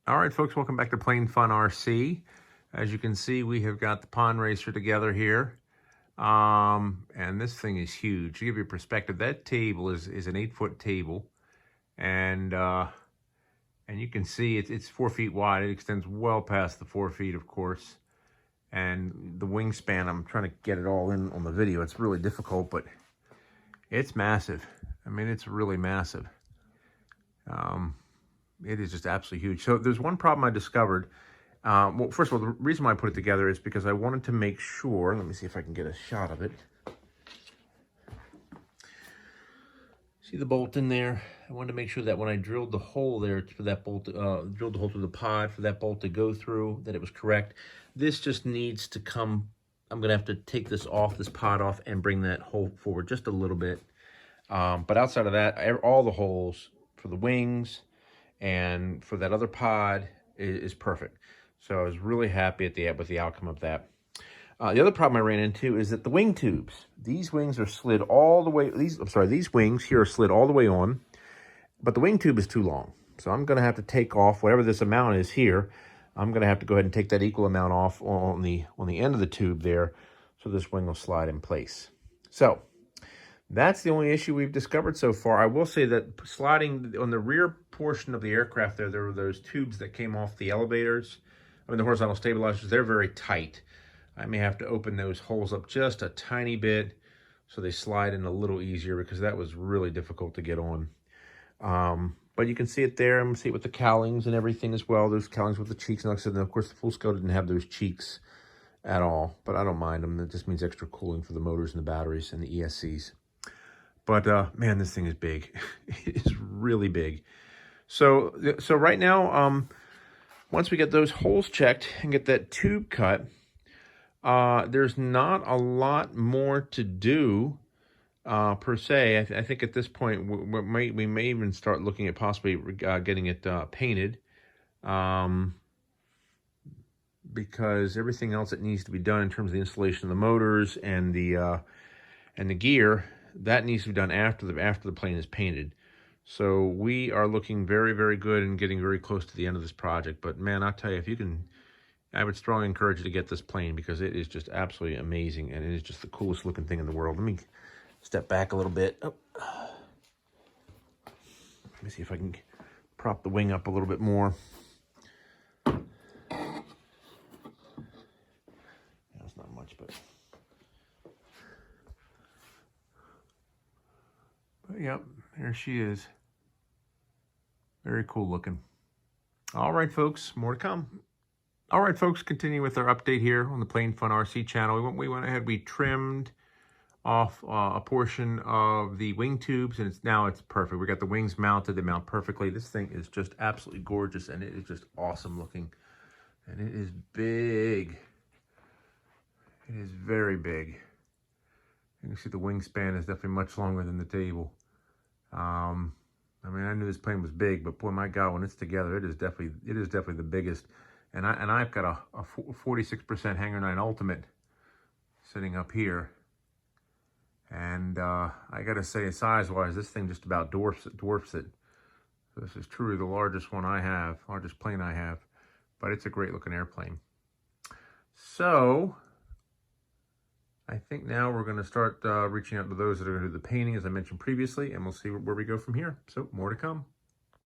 All right, folks, welcome back to Plain Fun RC. As you can see, we have got the pond racer together here. And this thing is huge. To give you perspective, that table is an 8-foot table. And you can see it's 4 feet wide. It extends well past the 4 feet, of course. And the wingspan, I'm trying to get it all in on the video. It's really difficult, but it's massive. I mean, it's really massive. It is just absolutely huge. So there's one problem I discovered. Well, first of all, the reason why I put it together is because I wanted to make sure, let me see if I can get a shot of it. See the bolt in there? I wanted to make sure that when I drilled the hole there for that bolt, drilled the hole through the pod for that bolt to go through, that it was correct. This just needs to come, I'm gonna have to take this off, this pod off, and bring that hole forward just a little bit. But outside of that, all the holes for the wings and for that other pod is perfect. So I was really happy with the outcome of that. The other problem I ran into is that the wing tubes, these wings are slid all the way, these wings here are slid all the way on, but the wing tube is too long. So I'm gonna have to take off whatever this amount is here. I'm gonna have to go ahead and take that equal amount off on the end of the tube there, so this wing will slide in place. So that's the only issue we've discovered so far. I will say that sliding on the rear portion of the aircraft there were those tubes that came off the elevators, the horizontal stabilizers. They're very tight. I may have to open those holes up just a tiny bit so they slide in a little easier, because that was really difficult to get on. But you can see it there. I'm going to see it with the cowlings and everything as well. Those cowlings with the cheeks. And like I said, of course, the full scale didn't have those cheeks at all, but I don't mind them. It just means extra cooling for the motors and the batteries and the ESCs. But man, this thing is big. It is really big. So right now, once we get those holes checked and get that tube cut, there's not a lot more to do per se. I think at this point we may even start looking at possibly getting it painted, because everything else that needs to be done in terms of the installation of the motors and the gear, that needs to be done after the plane is painted. So we are looking very, very good and getting very close to the end of this project. But man, I'll tell you, if you can, I would strongly encourage you to get this plane, because it is just absolutely amazing, and it is just the coolest looking thing in the world. Let me step back a little bit. Oh. Let me see if I can prop the wing up a little bit more. That's not much, but yep, there she is. Very cool looking. All right, folks, more to come. All right, folks, continue with our update here on the Plain Fun RC channel. We went ahead, we trimmed off a portion of the wing tubes, and it's perfect. We got the wings mounted, they mount perfectly. This thing is just absolutely gorgeous, and it is just awesome looking. And it is big. It is very big. You can see the wingspan is definitely much longer than the table. I mean, I knew this plane was big, but boy, my God, when it's together, it is definitely the biggest. And I've got a 46% Hangar 9 Ultimate sitting up here. And I got to say, size-wise, this thing just about dwarfs it. This is truly the largest plane I have. But it's a great-looking airplane. So I think now we're going to start reaching out to those that are going to do the painting, as I mentioned previously, and we'll see where we go from here. So more to come.